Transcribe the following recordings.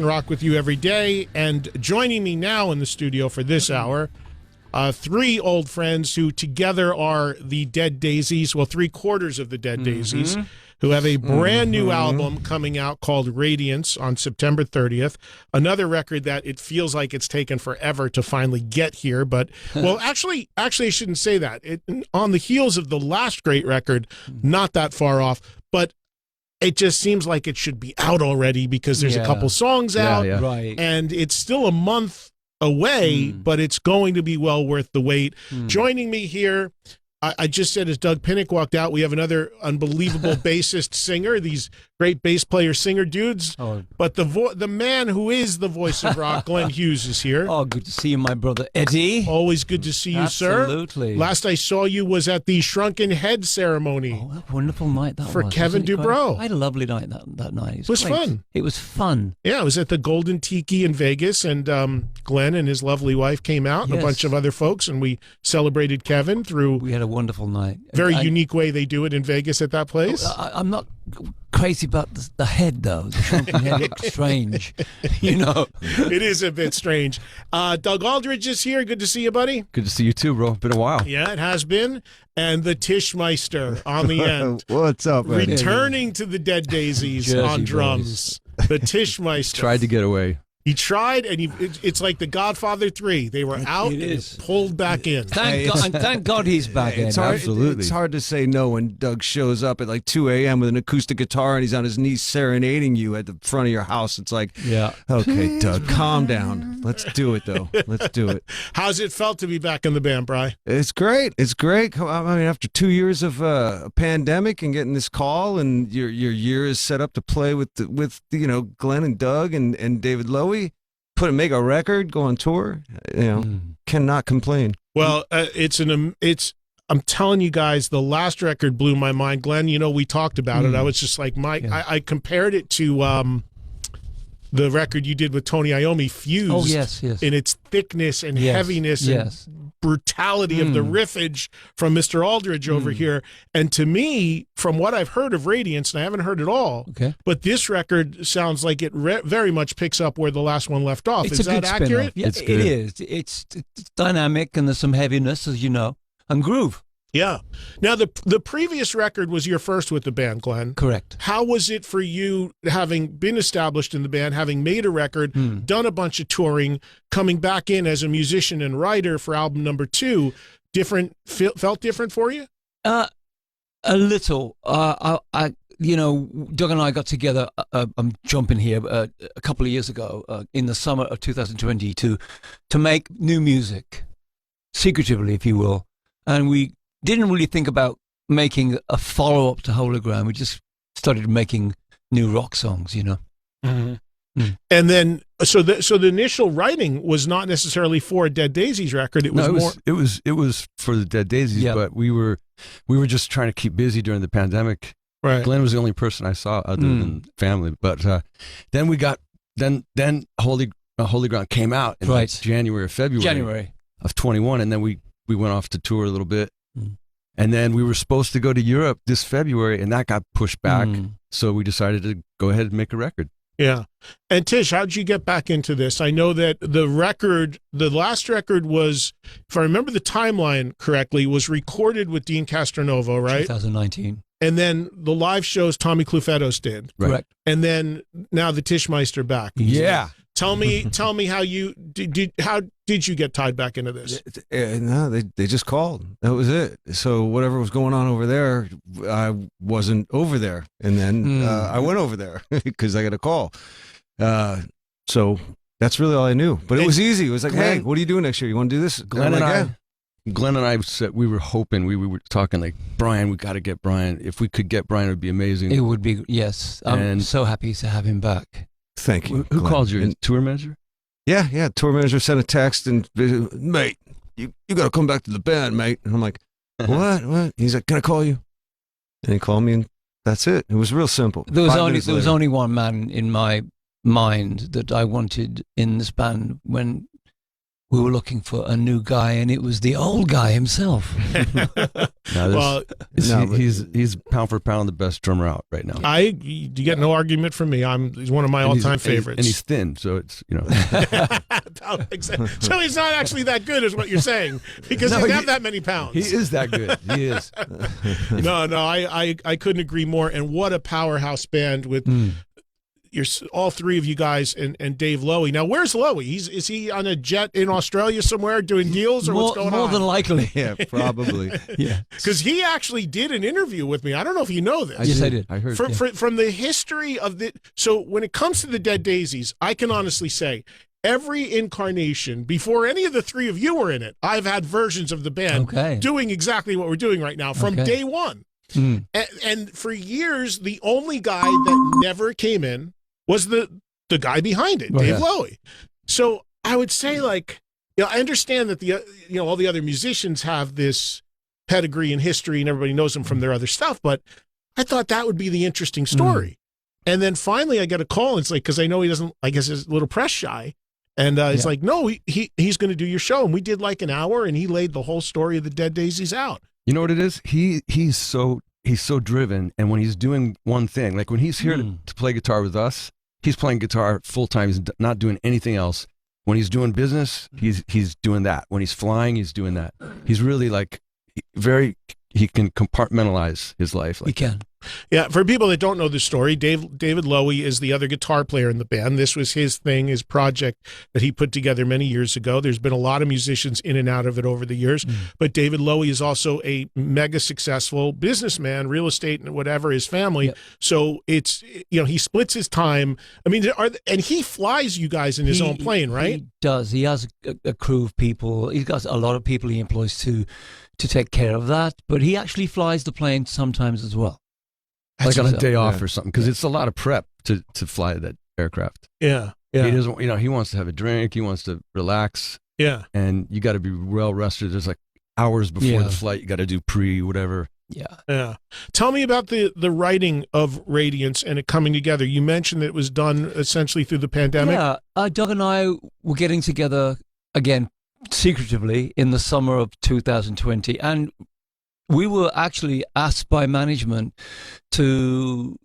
and rock with you every day. And joining me now in the studio for this hour, three old friends who together are the Dead Daisies, well, three-quarters of the Dead Daisies, who have a brand new album coming out called Radiance on September 30th. Another record that it feels like it's taken forever to finally get here. But, well, actually, I shouldn't say that. On the heels of the last great record, not that far off, but it just seems like it should be out already because there's a couple songs out, Right. and it's still a month away, but it's going to be well worth the wait. Joining me here, I just said as Doug Pinnick walked out, we have another unbelievable bassist singer, these great bass player singer dudes. But the man who is the voice of rock, Glenn Hughes, is here. Oh, good to see you, my brother Eddie. Always good to see you, sir. Absolutely. Last I saw you was at the Shrunken Head ceremony. Oh, a wonderful night that for was. Kevin Dubrow. I had a lovely night that night. It was fun. It was fun. Yeah, it was at the Golden Tichy in Vegas, and Glenn and his lovely wife came out, and a bunch of other folks, and we celebrated Kevin through... We had a wonderful night. Very unique way they do it in Vegas at that place. I'm not crazy about the head, though. The shrunken head looks strange, you know. It is a bit strange. Doug Aldrich is here. Good to see you, buddy. Good to see you too, bro. Been a while. Yeah, it has been. And the Tischmeister on the end. What's up, man? Returning to the Dead Daisies Jersey on drums. The Tischmeister. Tried to get away. He tried, and it's like the Godfather 3. They were out and pulled back in. Thank God he's back in. Absolutely. It's hard to say no when Doug shows up at like 2 a.m. with an acoustic guitar and he's on his knees serenading you at the front of your house. It's like, okay, Doug, calm down. Let's do it, though. Let's do it. How's it felt to be back in the band, Bri? It's great. It's great. I mean, after 2 years of a pandemic and getting this call, and your year is set up to play with Glenn and Doug and David Lowy. Make a record, go on tour, cannot complain. Well, I'm telling you guys, the last record blew my mind. Glenn, we talked about it. I was just like, I compared it to the record you did with Tony Iommi, Fuse. Oh, yes. In its thickness and heaviness and brutality of the riffage from Mr. Aldrich over here. And to me, from what I've heard of Radiance, and I haven't heard it all, but this record sounds like it very much picks up where the last one left off. It's is that accurate? Yeah, it is. It's dynamic, and there's some heaviness, as you know, and groove. Yeah. Now, the previous record was your first with the band, Glenn. Correct. How was it for you, having been established in the band, having made a record, done a bunch of touring, coming back in as a musician and writer for album number 2? Felt different for you? A little. Doug and I got together, I'm jumping here, a couple of years ago, in the summer of 2020 to make new music, secretively, if you will. And we didn't really think about making a follow-up to Hologram. We just started making new rock songs, And then, so the initial writing was not necessarily for a Dead Daisies record. It was for the Dead Daisies, but we were just trying to keep busy during the pandemic. Right. Glenn was the only person I saw other than family. But then we got then Holy Ground came out in like January or February of 21, and then we went off to tour a little bit. And then we were supposed to go to Europe this February, and that got pushed back. So we decided to go ahead and make a record. Yeah. And Tish, how did you get back into this? I know that the last record was, if I remember the timeline correctly, was recorded with Dean Castronovo, right? 2019. And then the live shows Tommy Clufetos did. Right. Correct. And then now the Tischmeister back. Yeah. Tell me how you how did you get tied back into this? No, they just called. That was it. So whatever was going on over there, I wasn't over there, and then I went over there because I got a call. So that's really all I knew. But it was easy. It was like, hey, what are you doing next year? You want to do this? Glenn and I said we were hoping, we were talking like, Brian, we got to get Brian. If we could get Brian, it would be amazing. It would be, yes. I'm so happy to have him back. Thank you. Who called you? Tour manager? Yeah. Tour manager sent a text and, mate, you got to come back to the band, mate. And I'm like, what? He's like, can I call you? And he called me, and that's it. It was real simple. There was only one man in my mind that I wanted in this band when we were looking for a new guy, and it was the old guy himself. He's pound for pound the best drummer out right now. You get no argument from me. He's one of my all-time favorites. And he's thin, so it's So he's not actually that good, is what you're saying, because he doesn't have that many pounds. He is that good. He is. No, I couldn't agree more. And what a powerhouse band with. All three of you guys and Dave Lowy. Now, where's Lowy? Is he on a jet in Australia somewhere doing deals, or what's going on? More than likely. Yeah, probably. Yeah. Because he actually did an interview with me. I don't know if you know this. Yes, I did. I heard. From the history of the... So when it comes to the Dead Daisies, I can honestly say every incarnation, before any of the three of you were in it, I've had versions of the band doing exactly what we're doing right now from day one. And for years, the only guy that never came in was the guy behind it, Dave Lowy. So I would say, like, I understand that all the other musicians have this pedigree and history, and everybody knows them from their other stuff. But I thought that would be the interesting story. And then finally, I get a call. And it's like, because I know he doesn't, I guess, he's a little press shy, and it's like, no, he's going to do your show. And we did like an hour, and he laid the whole story of the Dead Daisies out. You know what it is? He's so driven, and when he's doing one thing, like when he's here to play guitar with us, he's playing guitar full time. He's not doing anything else. When he's doing business, he's doing that. When he's flying, he's doing that. He's really like he can compartmentalize his life. Like he can. Yeah, for people that don't know the story, David Lowy is the other guitar player in the band. This was his thing, his project that he put together many years ago. There's been a lot of musicians in and out of it over the years, but David Lowy is also a mega successful businessman, real estate and whatever, his family. Yep. So it's, he splits his time. I mean, and he flies you guys in his own plane, right? He does. He has a crew of people. He's got a lot of people he employs to take care of that, but he actually flies the plane sometimes as well. Like on a day off or something, because it's a lot of prep to fly that aircraft. Yeah. He doesn't, he wants to have a drink, he wants to relax. Yeah. And you got to be well rested. There's like hours before the flight, you got to do whatever. Yeah. Tell me about the writing of Radiance and it coming together. You mentioned that it was done essentially through the pandemic. Yeah. Doug and I were getting together again secretively in the summer of 2020, and we were actually asked by management to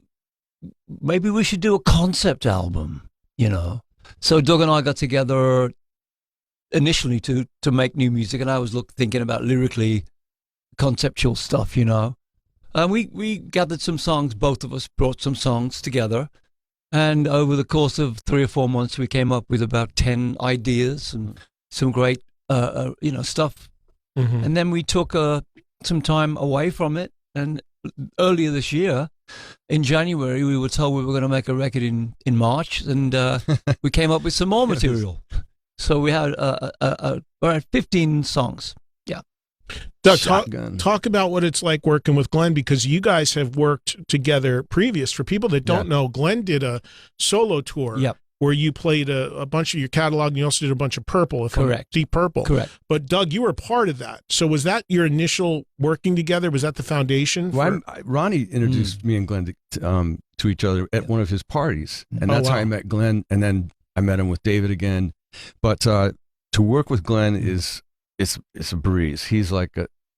maybe we should do a concept album, So Doug and I got together initially to make new music, and I was thinking about lyrically conceptual stuff, And we gathered some songs, both of us brought some songs together, and over the course of 3 or 4 months, we came up with about 10 ideas and some great, stuff. And then we took some time away from it, and earlier this year in January we were told we were going to make a record in March, and we came up with some more material. So we had around 15 songs. Doug, talk about what it's like working with Glenn, because you guys have worked together previous. For people that don't know, Glenn did a solo tour where you played a bunch of your catalog, and you also did a bunch of Purple, Deep Purple. Correct. But Doug, you were part of that. So was that your initial working together? Was that the foundation? Well, Ronnie introduced me and Glenn to each other at one of his parties, and that's how I met Glenn. And then I met him with David again. But to work with Glenn it's a breeze. He's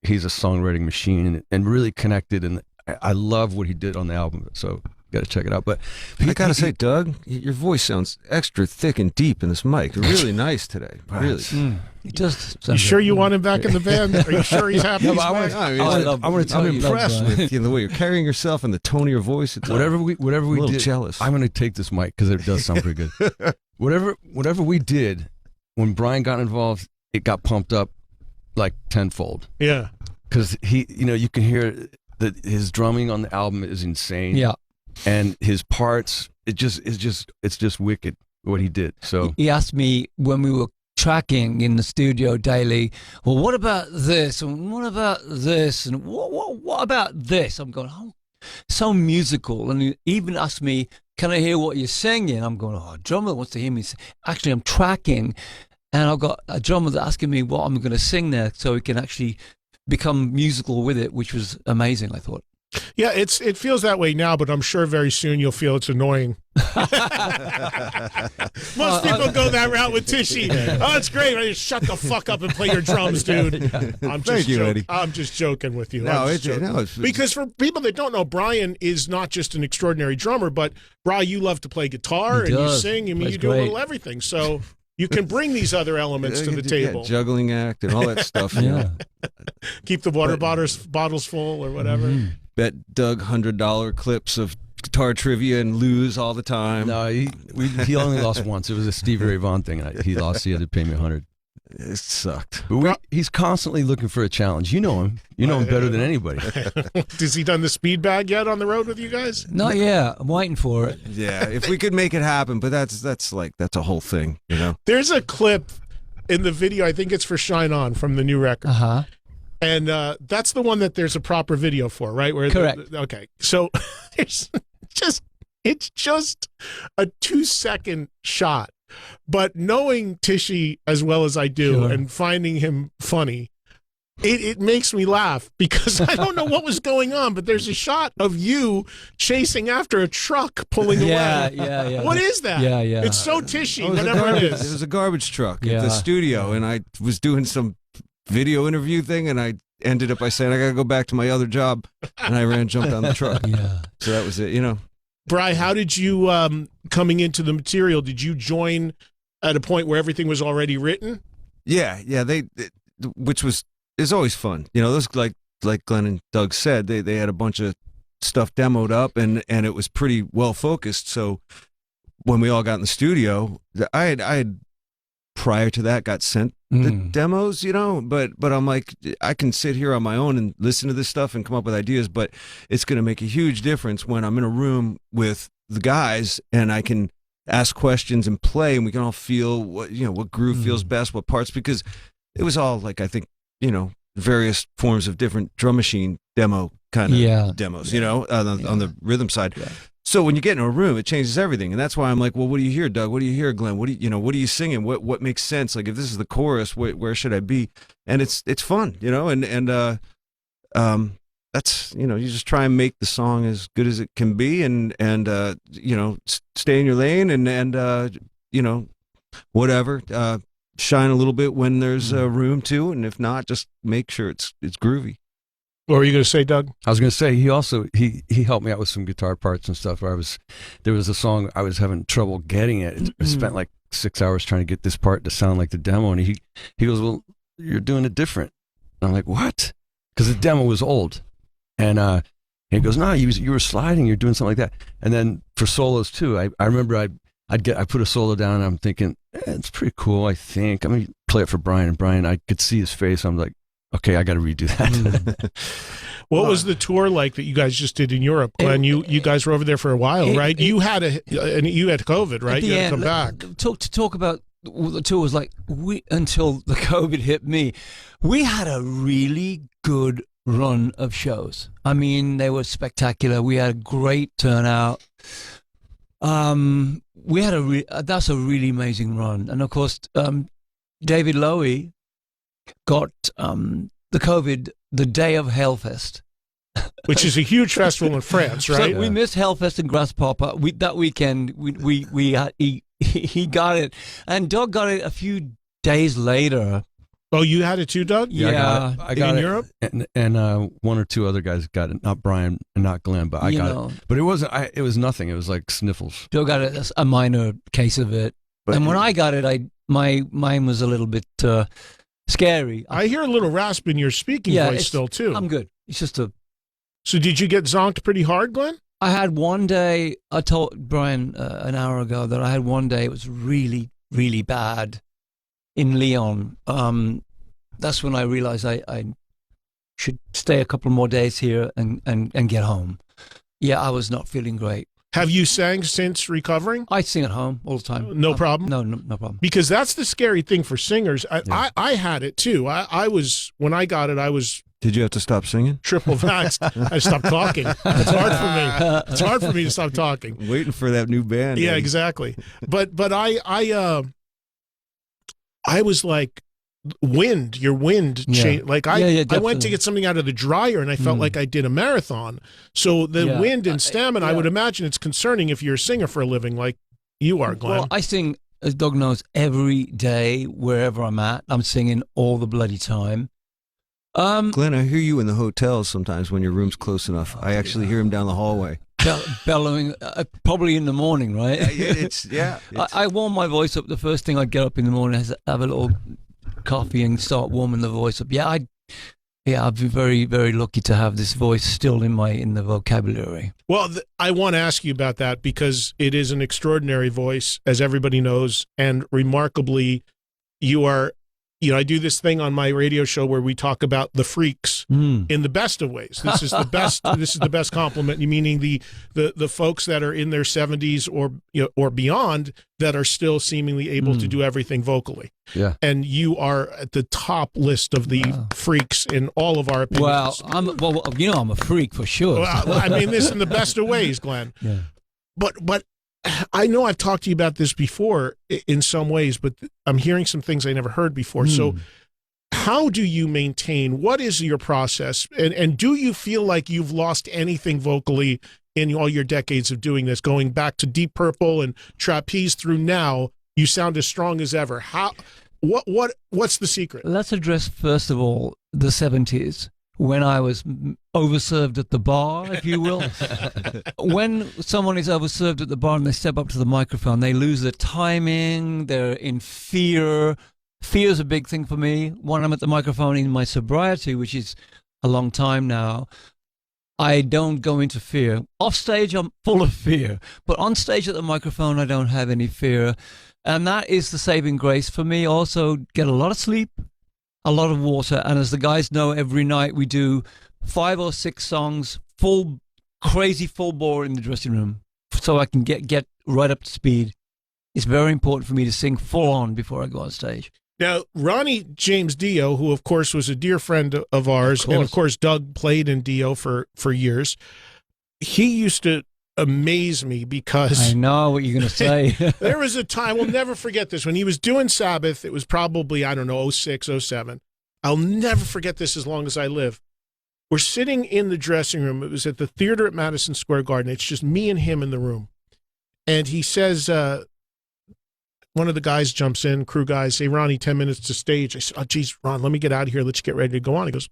he's a songwriting machine and really connected, and I love what he did on the album. So got to check it out. But I gotta say, Doug, your voice sounds extra thick and deep in this mic. Really nice today. Really. It does. You sure you want him back in the band? Are you sure he's happy? I want to tell I'm impressed with the way you're carrying yourself and the tone of your voice. It's whatever we did. Jealous. I'm going to take this mic because it does sound pretty good. Whatever we did, when Brian got involved, it got pumped up like tenfold. Yeah. Because you can hear that his drumming on the album is insane. Yeah. And his parts, it's just wicked what he did. So he asked me when we were tracking in the studio daily, well, what about this? And what about this? And what about this? I'm going, oh, so musical. And he even asked me, can I hear what you're singing? I'm going, oh, a drummer wants to hear me sing. Actually, I'm tracking, and I've got a drummer that's asking me what I'm going to sing there so he can actually become musical with it, which was amazing, I thought. Yeah, it feels that way now, but I'm sure very soon you'll feel it's annoying. Most people go that route with Tichy. Oh, it's great. Right? Shut the fuck up and play your drums, dude. Thank you, Eddie. I'm just joking with you. No, it's because for people that don't know, Brian is not just an extraordinary drummer, but Brian, you love to play guitar and you sing. I mean, you do a little everything. So you can bring these other elements to the table. Yeah, juggling act and all that stuff. Yeah. Keep the water bottles full or whatever. Bet Doug $100 clips of guitar trivia and lose all the time. No, he only lost once. It was a Stevie Ray Vaughan thing. He lost. He had to pay me $100. It sucked. But he's constantly looking for a challenge. You know him. You know him better than anybody. Has he done the speed bag yet on the road with you guys? Not yet. I'm waiting for it. Yeah, if we could make it happen, but that's a whole thing, you know. There's a clip in the video. I think it's for Shine On from the new record. And that's the one that there's a proper video for, right? Correct. Okay. So it's just a 2-second shot. But knowing Tichy as well as I do and finding him funny, it makes me laugh because I don't know what was going on, but there's a shot of you chasing after a truck pulling away. Yeah. What is that? Yeah. It's so Tichy, It was whatever it is. It was a garbage truck at the studio, and I was doing some video interview thing, and I ended up by saying, I got to go back to my other job, and I jumped on the truck. Yeah. So that was it, you know. Bri, how did you, coming into the material, did you join at a point where everything was already written? Yeah, which is always fun. You know, those like Glenn and Doug said, they had a bunch of stuff demoed up, and it was pretty well focused. So when we all got in the studio, I had prior to that got sent the demos, you know, but I'm like, I can sit here on my own and listen to this stuff and come up with ideas, but it's going to make a huge difference when I'm in a room with the guys and I can ask questions and play, and we can all feel what groove feels best, what parts, because it was all like, I think, you know, various forms of different drum machine demo kind of demos, you know, on the rhythm side. Yeah. So when you get in a room, it changes everything, and that's why I'm like, well, what do you hear, Doug? What do you hear, Glenn? What are you singing? What makes sense? Like, if this is the chorus, where should I be? And it's fun, you know, and that's, you know, you just try and make the song as good as it can be, and you know, stay in your lane, and you know, whatever, shine a little bit when there's room to, and if not, just make sure it's groovy. What were you going to say, Doug? I was going to say, he also he helped me out with some guitar parts and stuff. Where there was a song I was having trouble getting it. I spent like 6 hours trying to get this part to sound like the demo, and he goes, "Well, you're doing it different." And I'm like, "What?" Because the demo was old, and he goes, "No, you were sliding. You're doing something like that." And then for solos too, I remember I put a solo down, and I'm thinking, it's pretty cool. I think I'm gonna play it for Brian, and Brian, I could see his face. I'm like, okay, I got to redo that. What was the tour like that you guys just did in Europe, Glenn? You guys were over there for a while, right? You had COVID, right? You had to come back. Talk about what the tour was like. Until the COVID hit me, we had a really good run of shows. I mean, they were spectacular. We had a great turnout. We had that's a really amazing run, and of course, David Lowy got the COVID the day of Hellfest, which is a huge festival in France, right? So we missed Hellfest and Grasshopper. That weekend, he got it, and Doug got it a few days later. Oh, you had it too, Doug? Yeah, I got in it. Europe, and one or two other guys got it. Not Brian and not Glenn, but I got it. But it wasn't. It was nothing. It was like sniffles. Doug got a minor case of it, and when I got it, mine was a little bit scary. I hear a little rasp in your speaking voice still too. I'm good. It's just a. So did you get zonked pretty hard, Glenn? I had one day. I told Brian an hour ago that I had one day. It was really, really bad in Lyon. That's when I realized I should stay a couple more days here and get home. Yeah, I was not feeling great. Have you sang since recovering? I sing at home all the time. No problem? No problem. Because that's the scary thing for singers. I had it too. I was, when I got it, I was... Did you have to stop singing? Triple vaxxed. I stopped talking. It's hard for me. It's hard for me to stop talking. Waiting for that new band. Yeah, exactly. But I was like your wind change. Like I went to get something out of the dryer and I felt like I did a marathon. So the wind and stamina, I would imagine it's concerning if you're a singer for a living like you are, Glenn. Well, I sing, as Doug knows, every day, wherever I'm at. I'm singing all the bloody time. Glenn, I hear you in the hotels sometimes when your room's close enough. I actually hear him down the hallway. Bellowing, probably in the morning, right? I warm my voice up. The first thing I get up in the morning is have a little coffee and start warming the voice up. I've been very, very lucky to have this voice still in the vocabulary. Well, I want to ask you about that because it is an extraordinary voice, as everybody knows, and remarkably, you are. I do this thing on my radio show where we talk about the freaks in the best of ways. This is the best. This is the best compliment. Meaning the folks that are in their 70s or beyond that are still seemingly able to do everything vocally. Yeah. And you are at the top list of the freaks in all of our opinions. Well, I'm a freak for sure. Well, I mean this in the best of ways, Glenn. Yeah. But I know I've talked to you about this before in some ways, but I'm hearing some things I never heard before. So how do you maintain, what is your process? And do you feel like you've lost anything vocally in all your decades of doing this, going back to Deep Purple and Trapeze through now? You sound as strong as ever. What's the secret? Let's address, first of all, the 70s. When I was overserved at the bar, if you will. When someone is overserved at the bar and they step up to the microphone, they lose their timing, they're in fear. Fear is a big thing for me. When I'm at the microphone in my sobriety, which is a long time now, I don't go into fear. Off stage, I'm full of fear. But on stage at the microphone, I don't have any fear. And that is the saving grace for me. Also, get a lot of sleep. A lot of water, and as the guys know, every night we do 5 or 6 songs, crazy full bore in the dressing room, so I can get right up to speed. It's very important for me to sing full on before I go on stage. Now, Ronnie James Dio, who of course was a dear friend of ours, and of course Doug played in Dio for years, he used to amaze me because I know what you're going to say. There was a time, we'll never forget this, when he was doing Sabbath. It was probably, 06, 07. I'll never forget this as long as I live. We're sitting in the dressing room. It was at the theater at Madison Square Garden. It's just me and him in the room. And he says, one of the guys jumps in, crew guys, say, Ronnie, 10 minutes to stage. I said, oh, geez, Ron, let me get out of here. Let's get ready to go on. He goes,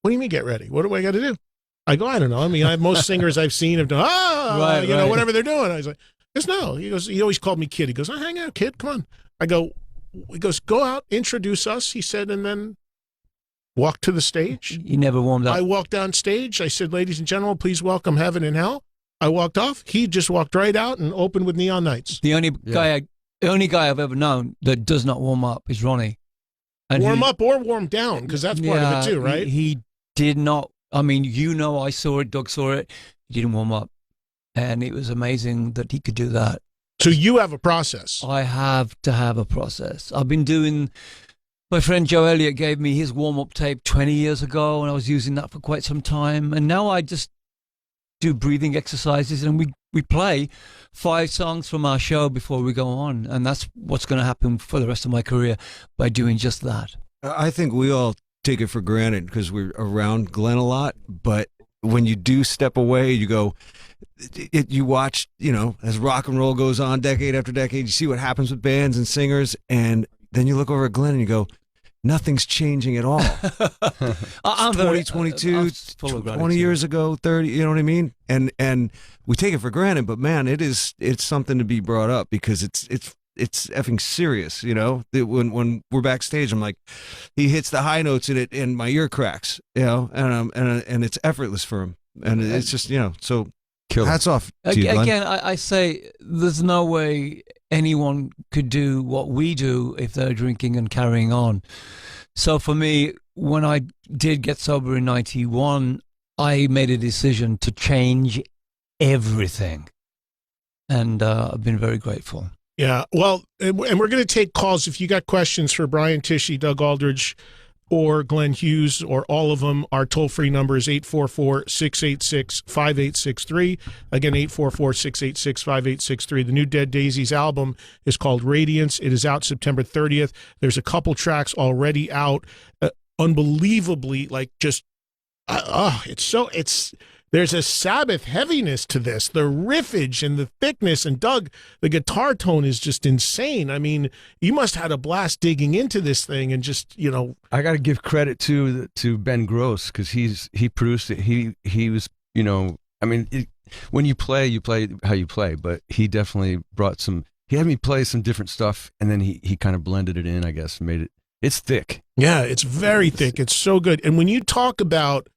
what do you mean get ready? What do I got to do? I go, I don't know. I mean, most singers I've seen have done, whatever they're doing. I was like, no. He goes, he always called me kid. He goes, hang out, kid. Come on. He goes, go out, introduce us, he said, and then walk to the stage. You never warmed up. I walked on stage. I said, ladies and gentlemen, please welcome Heaven and Hell. I walked off. He just walked right out and opened with Neon Nights. The only guy I've ever known that does not warm up is Ronnie. And warm up or warm down, because that's part of it too, right? He did not. I mean, I saw it, Doug saw it. He didn't warm up. And it was amazing that he could do that. So you have a process. I have to have a process. I've been doing, my friend Joe Elliott gave me his warm-up tape 20 years ago, and I was using that for quite some time. And now I just do breathing exercises, and we play 5 songs from our show before we go on. And that's what's going to happen for the rest of my career by doing just that. I think we all take it for granted because we're around Glenn a lot, but when you do step away, you go, you watch, as rock and roll goes on decade after decade, you see what happens with bands and singers, and then you look over at Glenn and you go, nothing's changing at all. I'm 2022, 20 years ago, 30, you know what I mean? And we take it for granted, but man, it's something to be brought up because it's effing serious, when we're backstage, I'm like, he hits the high notes in it and my ear cracks, and it's effortless for him. And it's just, so hats off to you, Glenn. Again, I say there's no way anyone could do what we do if they're drinking and carrying on. So for me, when I did get sober in 91, I made a decision to change everything. And I've been very grateful. Yeah, well, and we're going to take calls. If you got questions for Brian Tichy, Doug Aldrich, or Glenn Hughes or all of them, our toll-free number is 844-686-5863. Again, 844-686-5863. The new Dead Daisies album is called Radiance. It is out September 30th. There's a couple tracks already out. Unbelievably, like, just, there's a Sabbath heaviness to this. The riffage and the thickness, and Doug, the guitar tone is just insane. I mean, you must have had a blast digging into this thing and just, I got to give credit to Ben Gross, because he produced it. He was, I mean, when you play how you play, but he definitely brought he had me play some different stuff, and then he kind of blended it in, I guess, and made it. It's thick. Yeah, it's very thick. It's so good. And when you talk about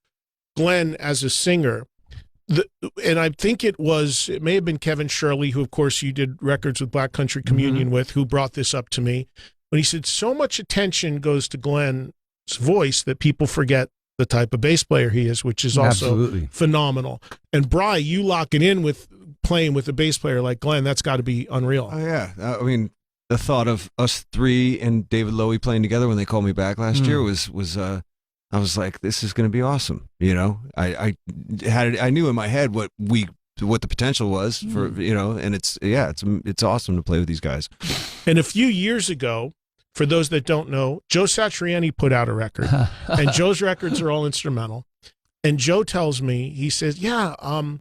Glenn as a singer, and I think it may have been Kevin Shirley, who of course you did records with Black Country Communion with, who brought this up to me, when he said so much attention goes to Glenn's voice that people forget the type of bass player he is, which is also phenomenal. And Bri, you lock it in with playing with a bass player like Glenn, that's got to be unreal. Oh yeah, I mean, the thought of us three and David Lowy playing together when they called me back last year was I was like, this is going to be awesome. I knew in my head what the potential was for, and it's awesome to play with these guys. And a few years ago, for those that don't know, Joe Satriani put out a record, and Joe's records are all instrumental. And Joe tells me, he says, I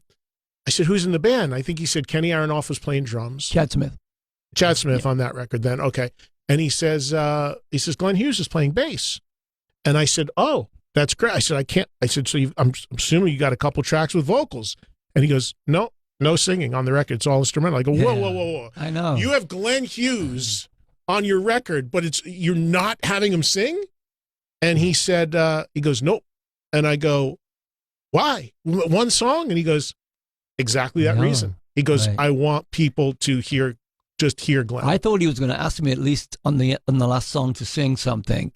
said, who's in the band? I think he said Kenny Aronoff was playing drums. Chad Smith on that record then. Okay. And he says, Glenn Hughes is playing bass. And I said, oh, that's great. I said, I'm assuming you got a couple tracks with vocals. And he goes, no singing on the record. It's all instrumental. I go, whoa. I know. You have Glenn Hughes on your record, but you're not having him sing? And he said, he goes, nope. And I go, why? One song? And he goes, exactly that reason. He goes, I want people to just hear Glenn. I thought he was going to ask me at least on the last song to sing something.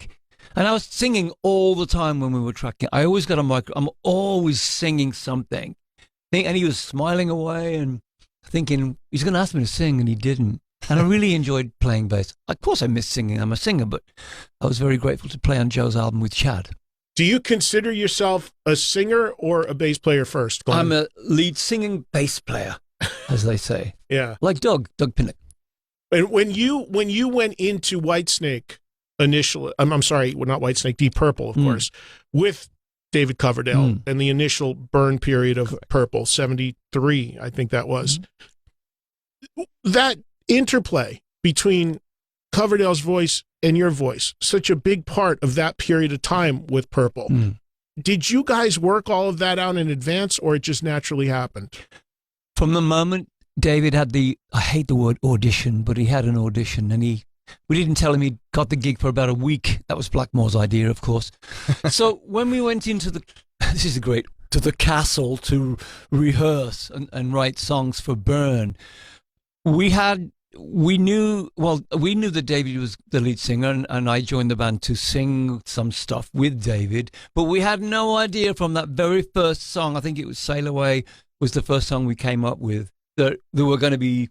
And I was singing all the time when we were tracking. I always got a mic. I'm always singing something. And he was smiling away and thinking, he's going to ask me to sing, and he didn't. And I really enjoyed playing bass. Of course, I miss singing. I'm a singer, but I was very grateful to play on Joe's album with Chad. Do you consider yourself a singer or a bass player first, Glenn? I'm a lead singing bass player, as they say. Yeah. Like Doug Pinnick. And when you went into Whitesnake initially, I'm sorry, well, not Whitesnake, Deep Purple, of course, with David Coverdale and the initial burn period of Purple, 73, I think that was. That interplay between Coverdale's voice and your voice, such a big part of that period of time with Purple. Did you guys work all of that out in advance, or it just naturally happened? From the moment David had I hate the word audition, but he had an audition, and we didn't tell him he'd got the gig for about a week. That was Blackmore's idea, of course. So when we went into to the castle to rehearse and write songs for Burn, we knew that David was the lead singer, and I joined the band to sing some stuff with David, but we had no idea from that very first song, I think it was Sail Away was the first song we came up with, that there were going to be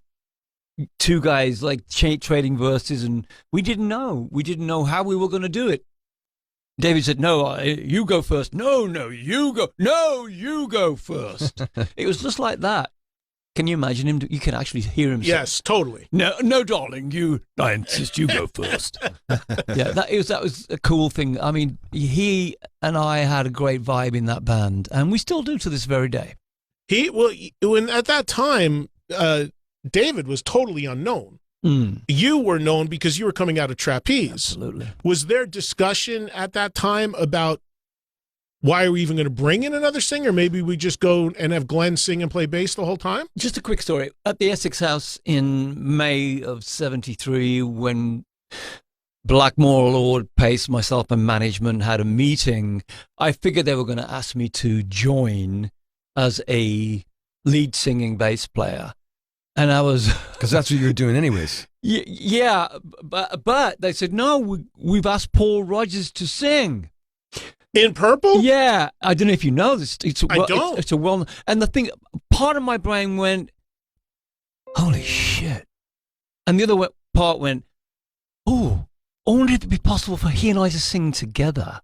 two guys like trading verses, and we didn't know how we were going to do it. David said, no, you go first. No, you go. No, you go first. It was just like that. Can you imagine him? You can actually hear him. Yes, say, totally. No, darling, I insist you go first. Yeah, that was a cool thing. I mean, he and I had a great vibe in that band, and we still do to this very day. At that time, David was totally unknown. You were known because you were coming out of Trapeze. Absolutely. Was there discussion at that time about why are we even going to bring in another singer? Maybe we just go and have Glenn sing and play bass the whole time? Just a quick story. At the Essex House in May of 73, when Blackmore, Lord, Pace, myself and management had a meeting, I figured they were going to ask me to join as a lead singing bass player. And I was... Because that's what you were doing anyways. Yeah, but they said, no, we've asked Paul Rodgers to sing. In Purple? Yeah. I don't know if you know this. I don't. It's a well... And the thing, part of my brain went, holy shit. And the other part went, oh, only if it be possible for he and I to sing together.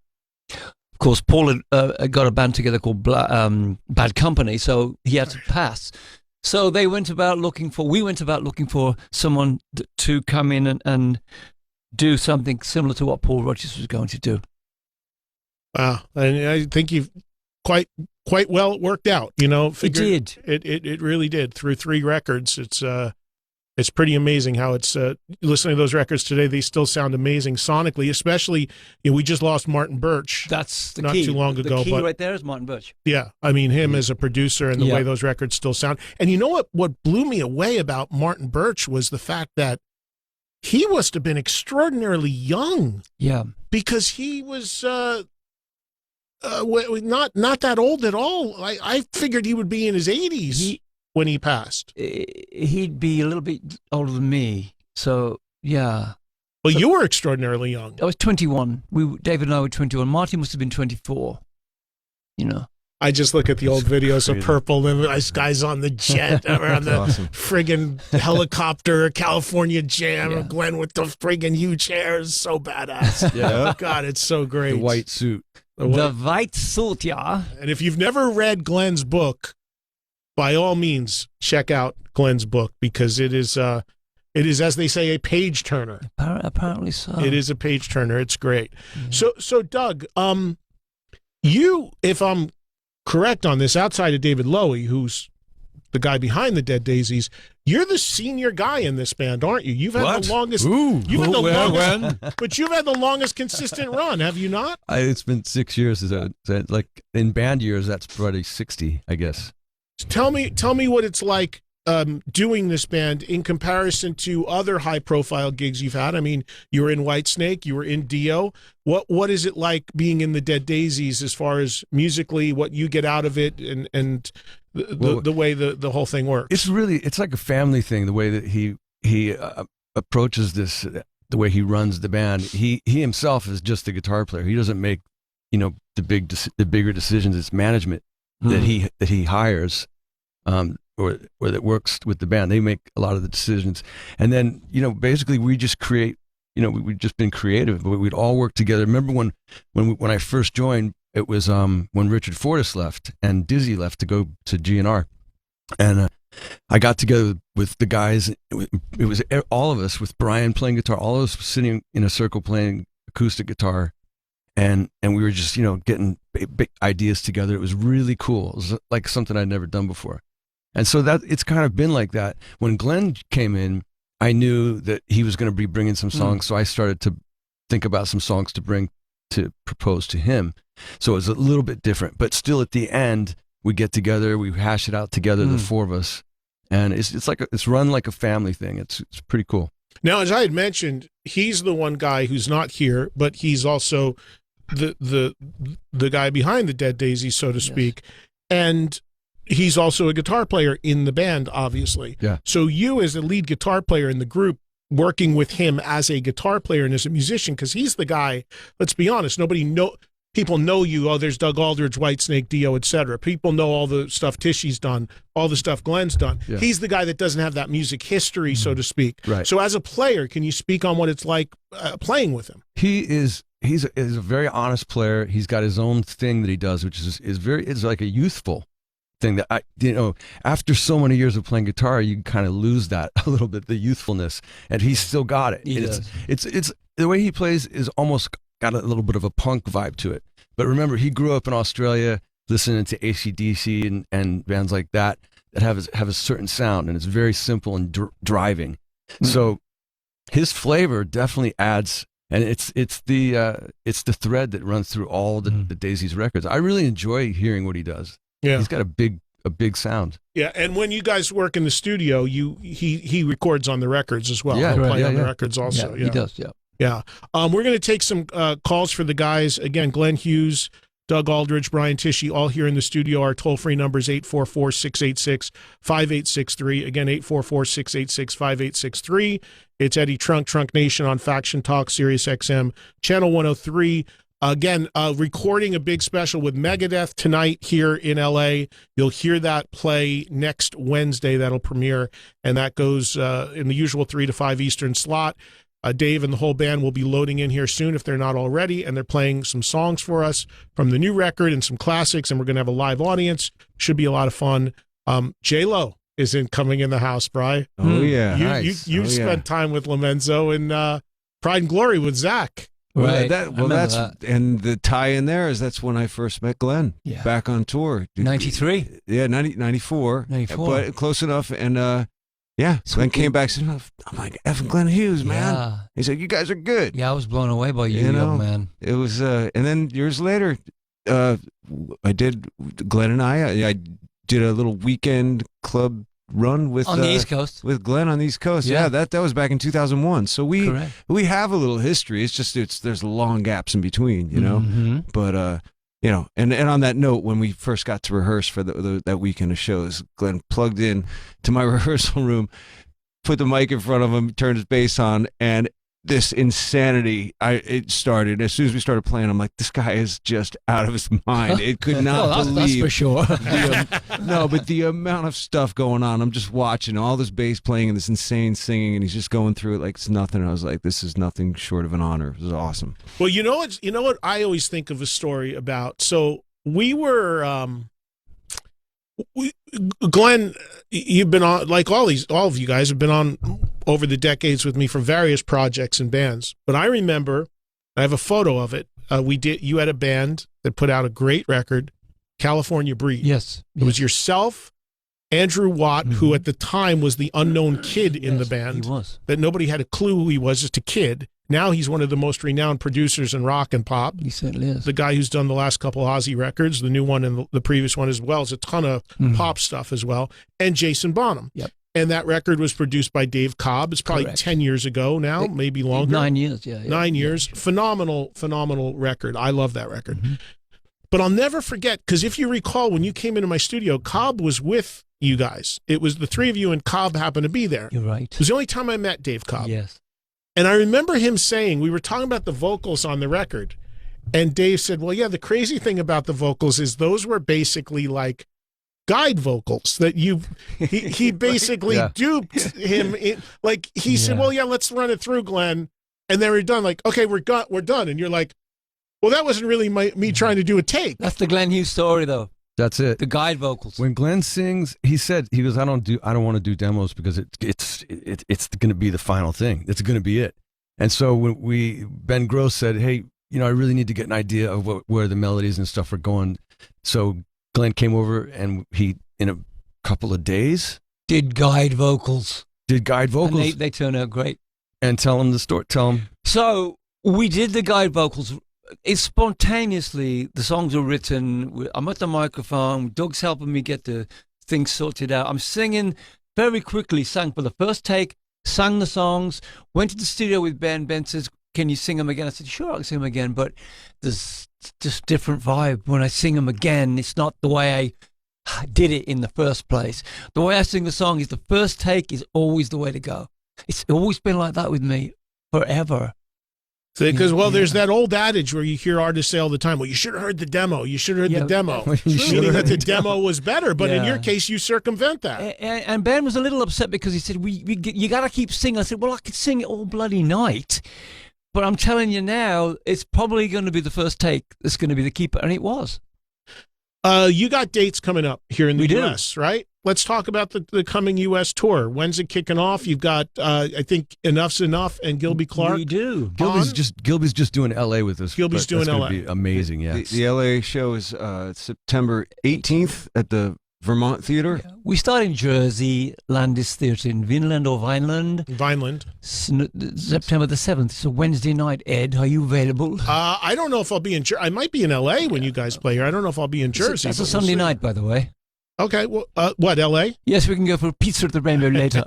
Of course, Paul had got a band together called Bad Company, so he had to pass. So we went about looking for someone to come in and do something similar to what Paul Rodgers was going to do. Wow, and I think you've quite well worked out. You know, it did. It really did. Through 3 records, it's pretty amazing how it's listening to those records today. They still sound amazing sonically, especially we just lost Martin Birch. That's the not key. Too long ago. The key but, right there is Martin Birch. Yeah, I mean him as a producer and the way those records still sound. And you know what blew me away about Martin Birch was the fact that he must have been extraordinarily young. Yeah, because he was not that old at all. I figured he would be in his 80s. When he passed, he'd be a little bit older than me. So yeah. Well, you were extraordinarily young. I was 21. David and I were 21. Martin must have been 24. You know. I just look at the old videos of Purple and these guys on the jet or on the friggin' helicopter, California Jam, or Glenn with the friggin' huge hair is so badass. Yeah. God, it's so great. The white suit. The white suit, yeah. And if you've never read Glenn's book, by all means, check out Glenn's book because it is, as they say, a page turner. Apparently so. It is a page turner. It's great. Yeah. So Doug, you, if I'm correct on this, outside of David Lowy, who's the guy behind the Dead Daisies, you're the senior guy in this band, aren't you? You've had the longest. But you've had the longest consistent run, have you not? It's been 6 years. Like in band years, that's probably 60, I guess. Tell me what it's like doing this band in comparison to other high-profile gigs you've had. I mean, you were in Whitesnake, you were in Dio. What is it like being in the Dead Daisies as far as musically, what you get out of it, and the way the whole thing works? It's like a family thing. The way that he approaches this, the way he runs the band. He himself is just a guitar player. He doesn't make the bigger decisions. It's management that he hires. Or that works with the band. They make a lot of the decisions. And then, basically we just create, we've just been creative, but we'd all work together. Remember when I first joined, it was when Richard Fortas left and Dizzy left to go to GNR. And I got together with the guys. It was all of us with Brian playing guitar, all of us sitting in a circle playing acoustic guitar. And we were just, getting big ideas together. It was really cool. It was like something I'd never done before. And so that it's kind of been like that. When Glenn came in, I knew that he was going to be bringing some songs. So I started to think about some songs to propose to him. So it was a little bit different, but still at the end, we get together, we hash it out together, the 4 of us. And it's run like a family thing. It's pretty cool. Now, as I had mentioned, he's the one guy who's not here, but he's also the guy behind the Dead Daisies, so to speak. And he's also a guitar player in the band, obviously. Yeah. So you, as the lead guitar player in the group, working with him as a guitar player and as a musician, because he's the guy, let's be honest, people know you. Oh, there's Doug Aldrich, Whitesnake, Dio, etc. People know all the stuff Tichy's done, all the stuff Glenn's done. Yeah. He's the guy that doesn't have that music history, so to speak. Right. So as a player, can you speak on what it's like playing with him? He's a very honest player. He's got his own thing that he does, which is like a youthful thing that after so many years of playing guitar, you kind of lose that a little bit, the youthfulness, and he's still got it. It's the way he plays is almost got a little bit of a punk vibe to it. But remember, he grew up in Australia listening to AC/DC and bands like that have a certain sound, and it's very simple and driving. So his flavor definitely adds, and it's the thread that runs through all the Daisies records. I really enjoy hearing what he does. Yeah, he's got a big sound. Yeah, and when you guys work in the studio, he records on the records as well. Yeah, he'll play on the records also. Yeah, he does. Yeah. Yeah. We're going to take some calls for the guys. Again, Glenn Hughes, Doug Aldrich, Brian Tichy, all here in the studio. Our toll-free number is 844-686-5863. Again, 844-686-5863. It's Eddie Trunk Nation on Faction Talk, SiriusXM, Channel 103. Again, recording a big special with Megadeth tonight here in LA. You'll hear that play next Wednesday. That'll premiere, and that goes in the usual 3 to 5 Eastern slot. Dave and the whole band will be loading in here soon if they're not already, and they're playing some songs for us from the new record and some classics, and we're going to have a live audience. Should be a lot of fun. J-Lo is coming in the house, Bri. Oh, yeah. You spent time with Lomenzo and Pride and Glory with Zach. Right. That's and the tie in there is that's when I first met Glenn back on tour. 93? Yeah, 94. 94. But close enough. And Glenn came back and said, I'm like, effing Glenn Hughes, man. Yeah. He said, you guys are good. Yeah, I was blown away by you, young man. It was, and then years later, I did, Glenn and I did a little weekend club run with on the East Coast with Glenn on the East Coast. Yeah, that was back in 2001. So we have a little history. It's just there's long gaps in between, you know. Mm-hmm. But and on that note, when we first got to rehearse for that weekend of shows, Glenn plugged in to my rehearsal room, put the mic in front of him, turned his bass on, and this insanity it started as soon as we started playing. I'm like, this guy is just out of his mind. It could not believe that's for sure. No, but the amount of stuff going on. I'm just watching all this bass playing and this insane singing, and he's just going through it like it's nothing. I was like, this is nothing short of an honor. It was awesome. Well, you know what I always think of a story about. So we were Glenn, you've been on, like all of you guys have been on over the decades with me for various projects and bands. But I remember, I have a photo of it. You had a band that put out a great record, California Breed. Yes. It was yourself, Andrew Watt, who at the time was the unknown kid in the band. He was. That nobody had a clue who he was, just a kid. Now he's one of the most renowned producers in rock and pop. He certainly is. The guy who's done the last couple Ozzy records, the new one and the previous one as well. It's a ton of pop stuff as well. And Jason Bonham. Yep. And that record was produced by Dave Cobb. It's probably 10 years ago now, maybe longer. 9 years, yeah. 9 years. Yeah. Phenomenal record. I love that record. Mm-hmm. But I'll never forget, because if you recall, when you came into my studio, Cobb was with you guys. It was the three of you, and Cobb happened to be there. You're right. It was the only time I met Dave Cobb. Yes. And I remember him saying, we were talking about the vocals on the record, and Dave said, well, yeah, the crazy thing about the vocals is those were basically like guide vocals that he basically duped him. He said, well, yeah, let's run it through, Glenn. And then we're done. Like, okay, we're done. And you're like, well, that wasn't really me trying to do a take. That's the Glenn Hughes story, though. That's it. The guide vocals. When Glenn sings, he goes, I don't want to do demos because it's going to be the final thing. It's going to be it. And so when Ben Gross said, hey, I really need to get an idea of where the melodies and stuff are going. So Glenn came over and he, in a couple of days, did guide vocals. And they turned out great. And tell him the story. Tell him. So we did the guide vocals. It's spontaneously, the songs are written. I'm at the microphone. Doug's helping me get the things sorted out. I'm singing very quickly, sang for the first take, sang the songs, went to the studio with Ben. Ben says, can you sing them again? I said, sure, I can sing them again, but there's just different vibe. When I sing them again, it's not the way I did it in the first place. The way I sing the song is the first take is always the way to go. It's always been like that with me forever. Because, there's that old adage where you hear artists say all the time, well, you should have heard the demo. You should have heard the demo. Meaning that the demo was better. But in your case, you circumvent that. And Ben was a little upset because he said, you got to keep singing. I said, well, I could sing it all bloody night. But I'm telling you now, it's probably going to be the first take that's going to be the keeper. And it was. You got dates coming up here in the U.S., right? Let's talk about the coming U.S. tour. When's it kicking off? You've got, I think, Enough's Enough and Gilby Clarke. We do. Gilby's just doing L.A. with us. Gilby's doing L.A. Be amazing, yeah. The L.A. show is September 18th at the Vermont Theater. Yeah. We start in Jersey, Landis Theatre in Vineland. September the 7th. It's a Wednesday night. Ed, are you available? I don't know if I'll be in Jersey. I might be in L.A. when you guys play here. I don't know if I'll be in Jersey. That's a Sunday night, by the way. Okay, well, what, L.A.? Yes, we can go for pizza at the Rainbow later.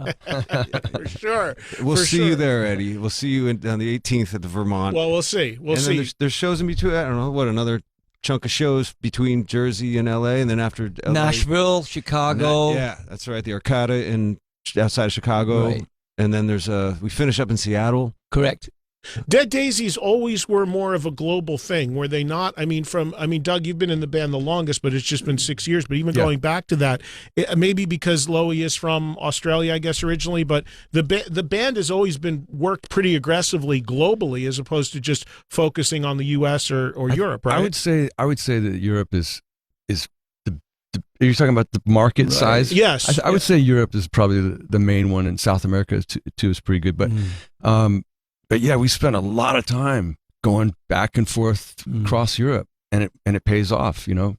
For sure. We'll see you there, Eddie. We'll see you on the 18th at the Vermont. Well, we'll see. Then there's shows in between. I don't know, another chunk of shows between Jersey and L.A., and then after LA, Nashville, Chicago. Yeah, that's right. The Arcada outside of Chicago. Right. And then there's we finish up in Seattle. Correct. Dead Daisies always were more of a global thing, were they not? I mean, Doug, you've been in the band the longest, but it's just been 6 years. But even going back to that, maybe because Lowy is from Australia, I guess, originally, but the band has always been worked pretty aggressively globally, as opposed to just focusing on the U.S. or Europe, right? I would say that Europe is are you talking about the market size? Yes. I would say Europe is probably the main one, and South America too is pretty good. But yeah, we spent a lot of time going back and forth across Europe, and it pays off, you know.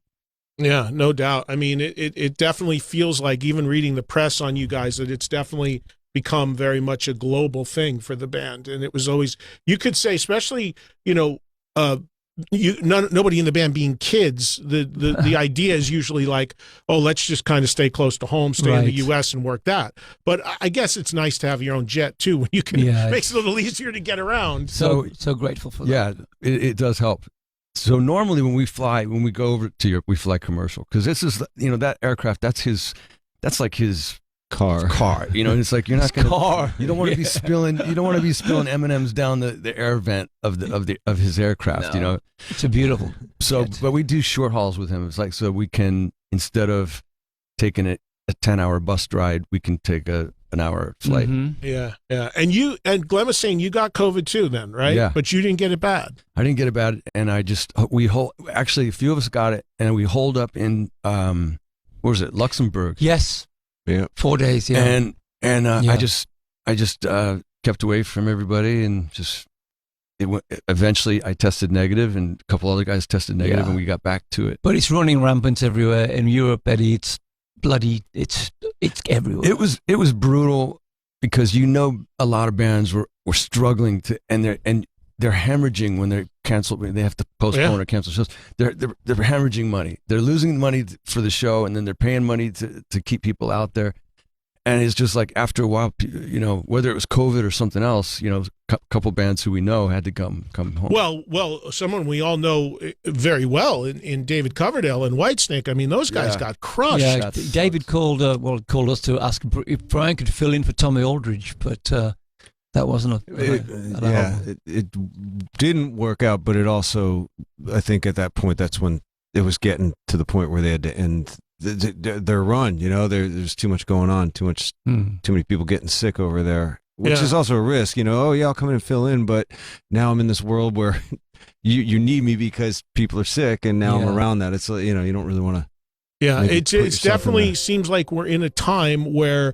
Yeah, no doubt. I mean, it definitely feels like, even reading the press on you guys, that it's definitely become very much a global thing for the band. And it was always, you could say, especially, you know, nobody in the band being kids, the idea is usually like, oh, let's just kind of stay close to home, stay in the U.S. and work that. But I guess it's nice to have your own jet too, when you can. It makes it a little easier to get around. So grateful for that. Yeah, it does help. So normally when we go over to Europe, we fly commercial, because this is, you know, that aircraft, that's like his car, you know. And it's like, you're not gonna you don't want to be spilling M&Ms down the air vent of his aircraft. You know, it's a beautiful but we do short hauls with him. It's like, so we can, instead taking a 10-hour bus ride, we can take an hour flight. Yeah. And Glenn was saying you got COVID too then, right? Yeah. But you didn't get it bad. I didn't get it bad, and actually a few of us got it, and we holed up in where was it, Luxembourg? Yes. Yeah. 4 days. Yeah. And I just kept away from everybody, and eventually I tested negative, and a couple other guys tested negative, and we got back to it. But it's running rampant everywhere in Europe, Eddie. It's bloody. It's everywhere. It was brutal, because, you know, a lot of bands were struggling and they're hemorrhaging when they're canceled. They have to postpone or cancel shows. They're hemorrhaging money. They're losing money for the show, and then they're paying money to keep people out there. And it's just like, after a while, you know, whether it was COVID or something else, you know, a couple bands who we know had to come home. Well, someone we all know very well in David Coverdale and Whitesnake. I mean, those guys got crushed. Yeah, David called us to ask if Brian could fill in for Tommy Aldrich, but that wasn't it didn't work out. But it also, I think at that point, that's when it was getting to the point where they had to end their run. You know, there's too much going on, too many people getting sick over there, which is also a risk. You know, I'll come in and fill in, but now I'm in this world where you need me because people are sick, and now I'm around that. It's, you know, you don't really want to. Yeah, it's definitely seems like we're in a time where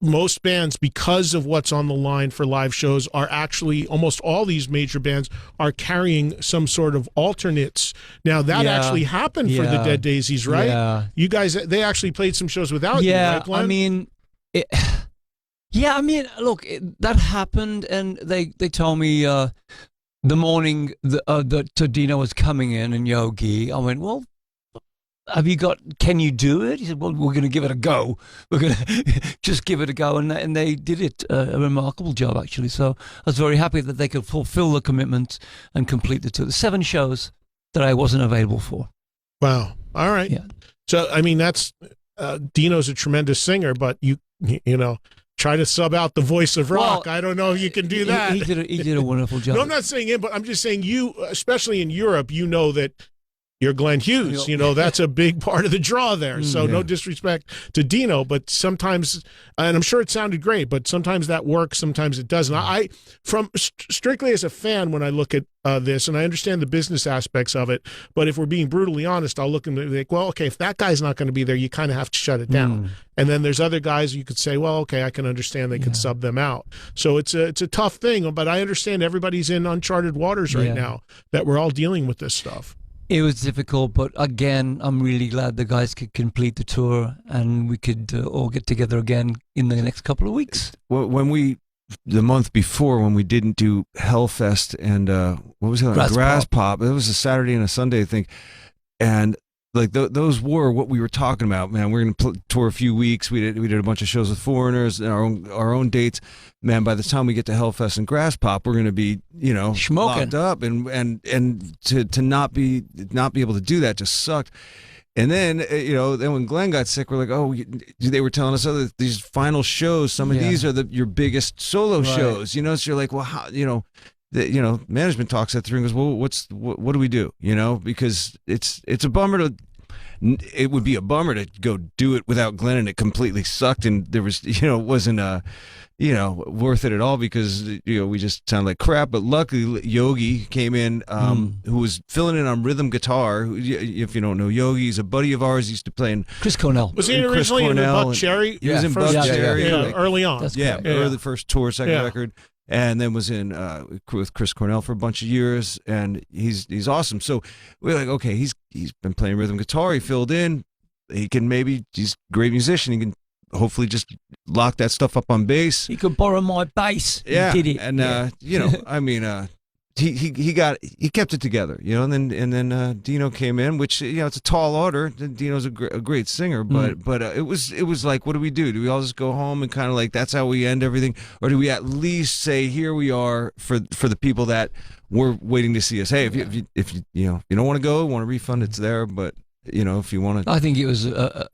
most bands, because of what's on the line for live shows, are actually, almost all these major bands are carrying some sort of alternates. Now, that actually happened for the Dead Daisies, right? Yeah. You guys, they actually played some shows without you, right, Glenn? I mean, look, that happened, and they told me the morning that Dino was coming in and Yogi, I went, well, can you do it? He said, well, we're going to give it a go. We're going to just give it a go. And they did it, a remarkable job, actually. So I was very happy that they could fulfill the commitment and complete the 7 shows that I wasn't available for. Wow. All right. Yeah. So, I mean, that's, Dino's a tremendous singer, but you know, try to sub out the voice of rock. Well, I don't know if you can do that. He did a wonderful job. No, I'm not saying him, but I'm just saying you, especially in Europe, you know that you're Glenn Hughes. You know, that's a big part of the draw there. So no disrespect to Dino, but sometimes, and I'm sure it sounded great, but sometimes that works, sometimes it doesn't. I from strictly as a fan, when I look at this, and I understand the business aspects of it, but if we're being brutally honest, I'll look and be like, well, okay, if that guy's not going to be there, you kind of have to shut it down. And then there's other guys you could say, well, okay, I can understand they could sub them out. So it's a tough thing, but I understand everybody's in uncharted waters right now, that we're all dealing with this stuff. It was difficult, but again, I'm really glad the guys could complete the tour, and we could all get together again in the next couple of weeks. Well, the month before, when we didn't do Hellfest and what was it? Grass Pop. It was a Saturday and a Sunday thing, and like those were what we were talking about. Man, we're gonna tour a few weeks. We did a bunch of shows with Foreigners and our own dates. Man, by the time we get to Hellfest and Grass Pop, we're gonna be, you know, locked up, and to not be able to do that just sucked. And then, you know, then when Glenn got sick, we're like, oh, they were telling us, these final shows, some of these are your biggest solo shows, you know. So you're like, well, how, you know, management talks that through and goes, well, what do we do? Because it's a bummer to. It would be a bummer to go do it without Glenn, and it completely sucked, and there was, it wasn't worth it at all because we just sound like crap. But luckily, Yogi came in, who was filling in on rhythm guitar. If you don't know Yogi, he's a buddy of ours. He used to play in Chris Cornell. Was he originally in Buck Cherry? He was in Buck Cherry, early on. Early first tour, second record. And then was in with Chris Cornell for a bunch of years, and he's awesome. So we're like, okay, he's been playing rhythm guitar. He filled in. He's a great musician. He can hopefully just lock that stuff up on bass. He could borrow my bass. Yeah, he did it. And he kept it together, and then Dino came in, which it's a tall order. Dino's a great singer, but it was like, what do we do? Do we all just go home and kind of like that's how we end everything, or do we at least say here we are for the people that were waiting to see us? Hey, if you don't want to go, want a refund, it's there, but. If you want to, I think it was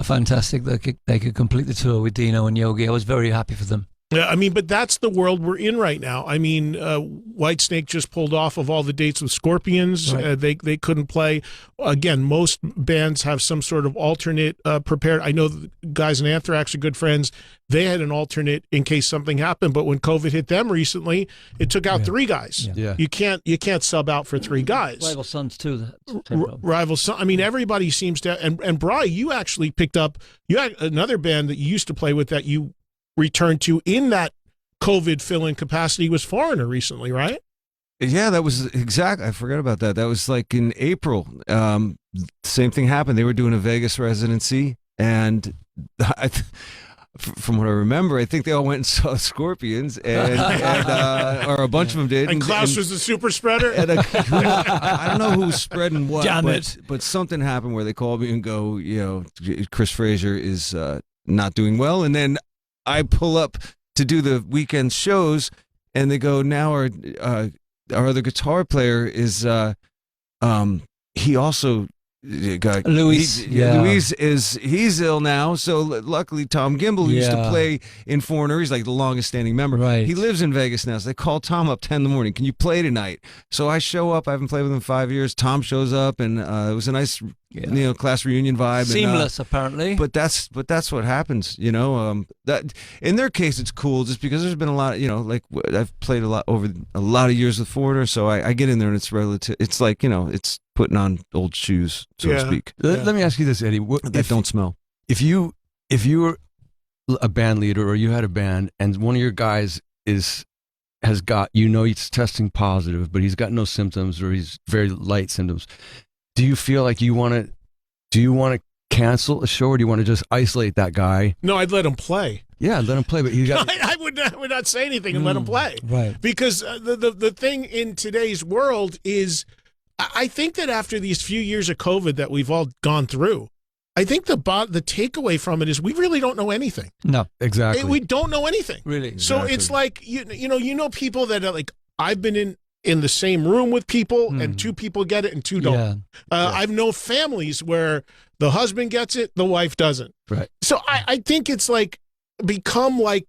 fantastic that they could complete the tour with Dino and Yogi. I was very happy for them. Yeah, but that's the world we're in right now. Whitesnake just pulled off of all the dates with Scorpions. Right. They couldn't play. Again, most bands have some sort of alternate prepared. I know the guys in Anthrax are good friends. They had an alternate in case something happened. But when COVID hit them recently, it took out 3 guys. Yeah. You can't sub out for 3 guys. Rival Sons too. Rival Sons. Everybody seems to. And Bri, you actually picked up. You had another band that you used to play with that you returned to in that COVID fill-in capacity was Foreigner recently, right? Yeah, that was exact. I forgot about that. That was like in April. Same thing happened. They were doing a Vegas residency, and from what I remember, I think they all went and saw Scorpions, or a bunch of them did. And Klaus was the super spreader? I don't know who was spreading what, Damn it. But something happened where they called me and go, Chris Frazier is not doing well, and then I pull up to do the weekend shows, and they go, now our other guitar player is he also got Luis. Luis he's ill now. So luckily Tom Gimbel, who used to play in Foreigner, he's like the longest standing member. Right. He lives in Vegas now. So they call Tom up 10 in the morning. Can you play tonight? So I show up. I haven't played with him in 5 years. Tom shows up, and it was a nice class reunion vibe. Seamless, apparently. But that's what happens. That in their case it's cool just because there's been a lot. Like I've played a lot over a lot of years with Foreigner, so I get in there and it's relative. It's like it's putting on old shoes, so to speak. Let me ask you this, Eddie. That don't smell. If you were a band leader or you had a band and one of your guys has got, he's testing positive, but he's got no symptoms or he's very light symptoms, do you feel like you want to cancel a show, or do you want to just isolate that guy? No, I'd let him play. Yeah, let him play, but you got. I would not say anything and let him play. Right. Because the thing in today's world is, I think that after these few years of COVID that we've all gone through, I think the takeaway from it is we really don't know anything. No, exactly. We don't know anything. Really. Exactly. So it's like you know people that are like, I've been in the same room with people and 2 people get it and 2 don't. I've known families where the husband gets it, the wife doesn't. Right. So I think it's like become like,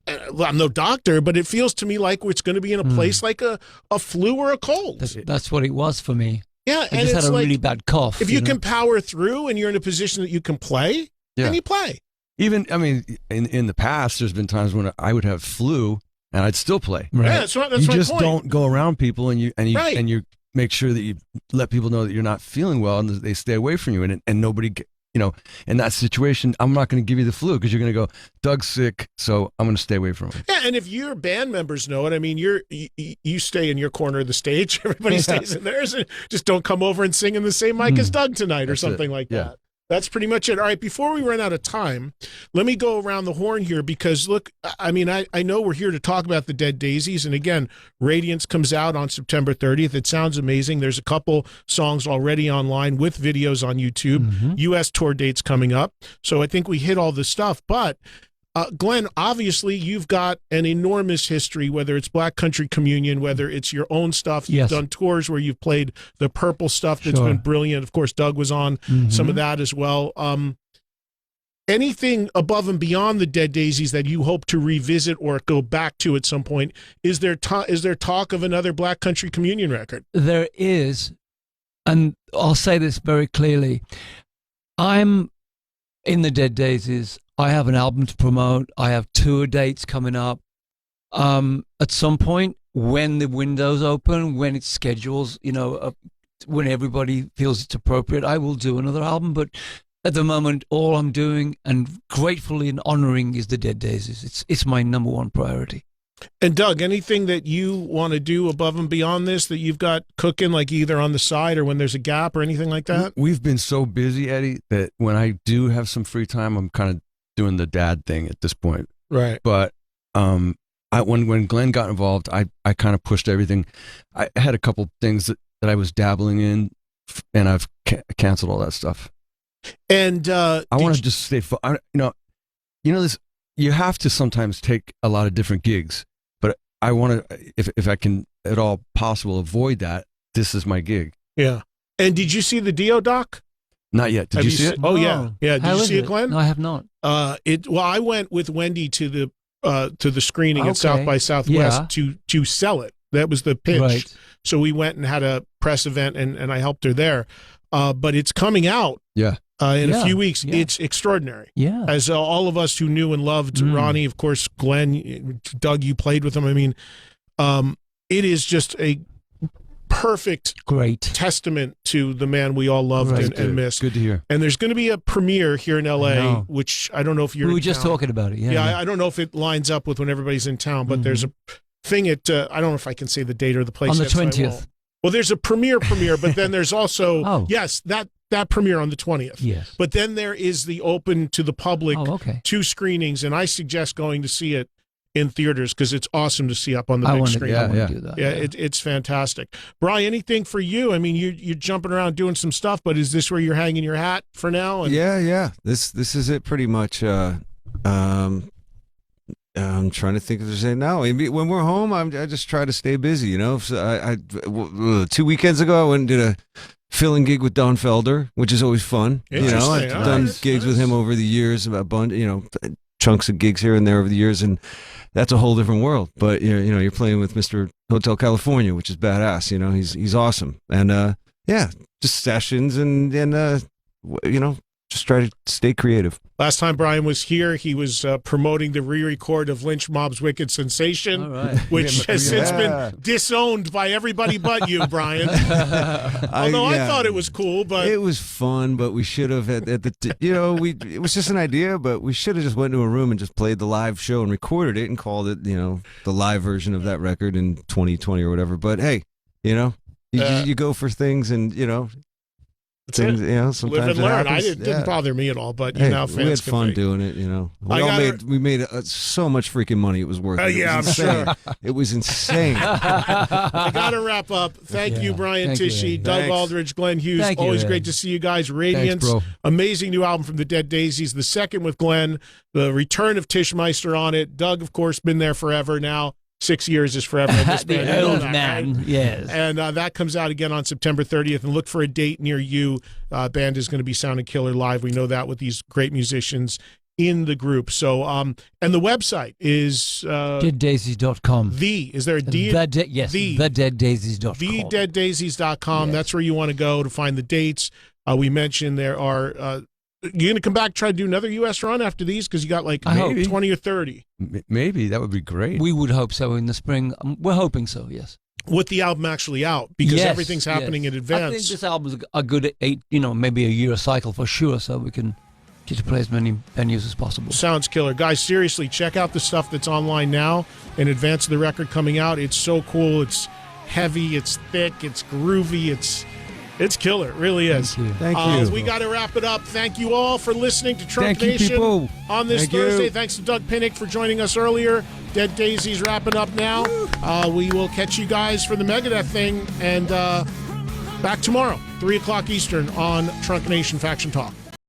I'm no doctor, but it feels to me like it's going to be in a place like a flu or a cold. That's what it was for me. Yeah, I just had a really bad cough. If you can power through and you're in a position that you can play, then you play. Even, in the past, there's been times when I would have flu and I'd still play. Right. Yeah, that's you my just point. don't go around people and you make sure that you let people know that you're not feeling well and they stay away from you, and nobody. In that situation, I'm not going to give you the flu because you're going to go, Doug's sick, so I'm going to stay away from him. Yeah, and if your band members know it, you stay in your corner of the stage. Everybody stays in theirs, and just don't come over and sing in the same mic as Doug tonight or something like that. That's pretty much it. All right, before we run out of time, let me go around the horn here because, look, I know we're here to talk about the Dead Daisies, and again, Radiance comes out on September 30th. It sounds amazing. There's a couple songs already online with videos on YouTube. U.S. tour dates coming up, so I think we hit all the stuff, but Glenn, obviously you've got an enormous history, whether it's Black Country Communion, whether it's your own stuff. You've done tours where you've played the Purple stuff that's been brilliant. Of course, Doug was on some of that as well. anything above and beyond the Dead Daisies that you hope to revisit or go back to at some point? Is there talk of another Black Country Communion record? There is, and I'll say this very clearly. I'm in the Dead Daisies. I have an album to promote. I have tour dates coming up. At some point, when the window's open, when it's schedules, when everybody feels it's appropriate, I will do another album. But at the moment, all I'm doing and gratefully and honoring is the Dead Daisies. It's my number one priority. And Doug, anything that you want to do above and beyond this that you've got cooking, like either on the side or when there's a gap or anything like that? We've been so busy, Eddie, that when I do have some free time, I'm kind of doing the dad thing at this point. Right. But when Glenn got involved, I kind of pushed everything. I had a couple things that I was dabbling in, and I've canceled all that stuff. And I want to just stay. This. You have to sometimes take a lot of different gigs, but I want to, if I can at all possible, avoid that. This is my gig. Yeah. And did you see the Dio doc? Not yet. Did you see it? Oh yeah, yeah. Did you see it, Glenn? No, I have not. Well, I went with Wendy to the screening at South by Southwest to sell it. That was the pitch. Right. So we went and had a press event, and I helped her there. But it's coming out. Yeah. In a few weeks. Yeah. It's extraordinary. Yeah. As all of us who knew and loved Ronnie, of course, Glenn, Doug, you played with him. I mean, it is just a great testament to the man we all loved and missed. Good to hear. And there's going to be a premiere here in LA, which I don't know if you're We were just talking about it. Yeah. I don't know if it lines up with when everybody's in town, but there's a thing at, I don't know if I can say the date or the place. On the 20th. Well, there's a premiere, but then there's also, yes, that premiere on the 20th. Yes. But then there is the open to the public 2 screenings, and I suggest going to see it in theaters because it's awesome to see up on the big screen. I want to do that. Yeah, it's fantastic. Brian, anything for you? I mean, you're jumping around doing some stuff, but is this where you're hanging your hat for now? And yeah. This is it pretty much. I'm trying to think if there's anything now. When we're home, I just try to stay busy. So 2 weekends ago, I went and did a fill-in gig with Don Felder, which is always fun. I've done gigs with him over the years, chunks of gigs here and there over the years, and that's a whole different world. But you're playing with Mr. Hotel California, which is badass. He's awesome, and just sessions and just try to stay creative. Last time Brian was here, he was promoting the re-record of Lynch Mob's Wicked Sensation, which has since been disowned by everybody but you, Brian. Although I thought it was cool, but it was fun. But we should have it was just an idea, but we should have just went to a room and just played the live show and recorded it and called it, the live version of that record in 2020 or whatever. But hey, you go for things and things, sometimes live and learn. It didn't bother me at all, but fans we had fun doing it. We made so much freaking money. It was worth it. I'm sure it was insane. I gotta wrap up. Thank you, Brian Tichy, Doug Aldrich, Glenn Hughes. Always great to see you guys. Radiance, amazing new album from the Dead Daisies. The second with Glenn, the return of Tish Meister on it. Doug, of course, been there forever now. 6 years is forever in this band. The old man, right? Yes. And that comes out again on September 30th. And look for a date near you. Band is going to be sounding killer live. We know that with these great musicians in the group. So, and the website is deaddaisies.com. Is there a D? Yes. Thedeaddaisies.com. Thedeaddaisies.com. Yes. That's where you want to go to find the dates. We mentioned there are. You're going to come back, try to do another U.S. run after these? Because you got like 20 or 30. Maybe. That would be great. We would hope so in the spring. We're hoping so, yes. With the album actually out, because everything's happening in advance. I think this album's a good maybe a year cycle for sure, so we can get to play as many venues as possible. Sounds killer. Guys, seriously, check out the stuff that's online now in advance of the record coming out. It's so cool. It's heavy. It's thick. It's groovy. It's killer. It really is. Thank you. We got to wrap it up. Thank you all for listening to Trunk Nation on this Thursday. Thanks to Doug Pinnick for joining us earlier. Dead Daisies wrapping up now. We will catch you guys for the Megadeth thing and back tomorrow, 3 o'clock Eastern on Trunk Nation Faction Talk.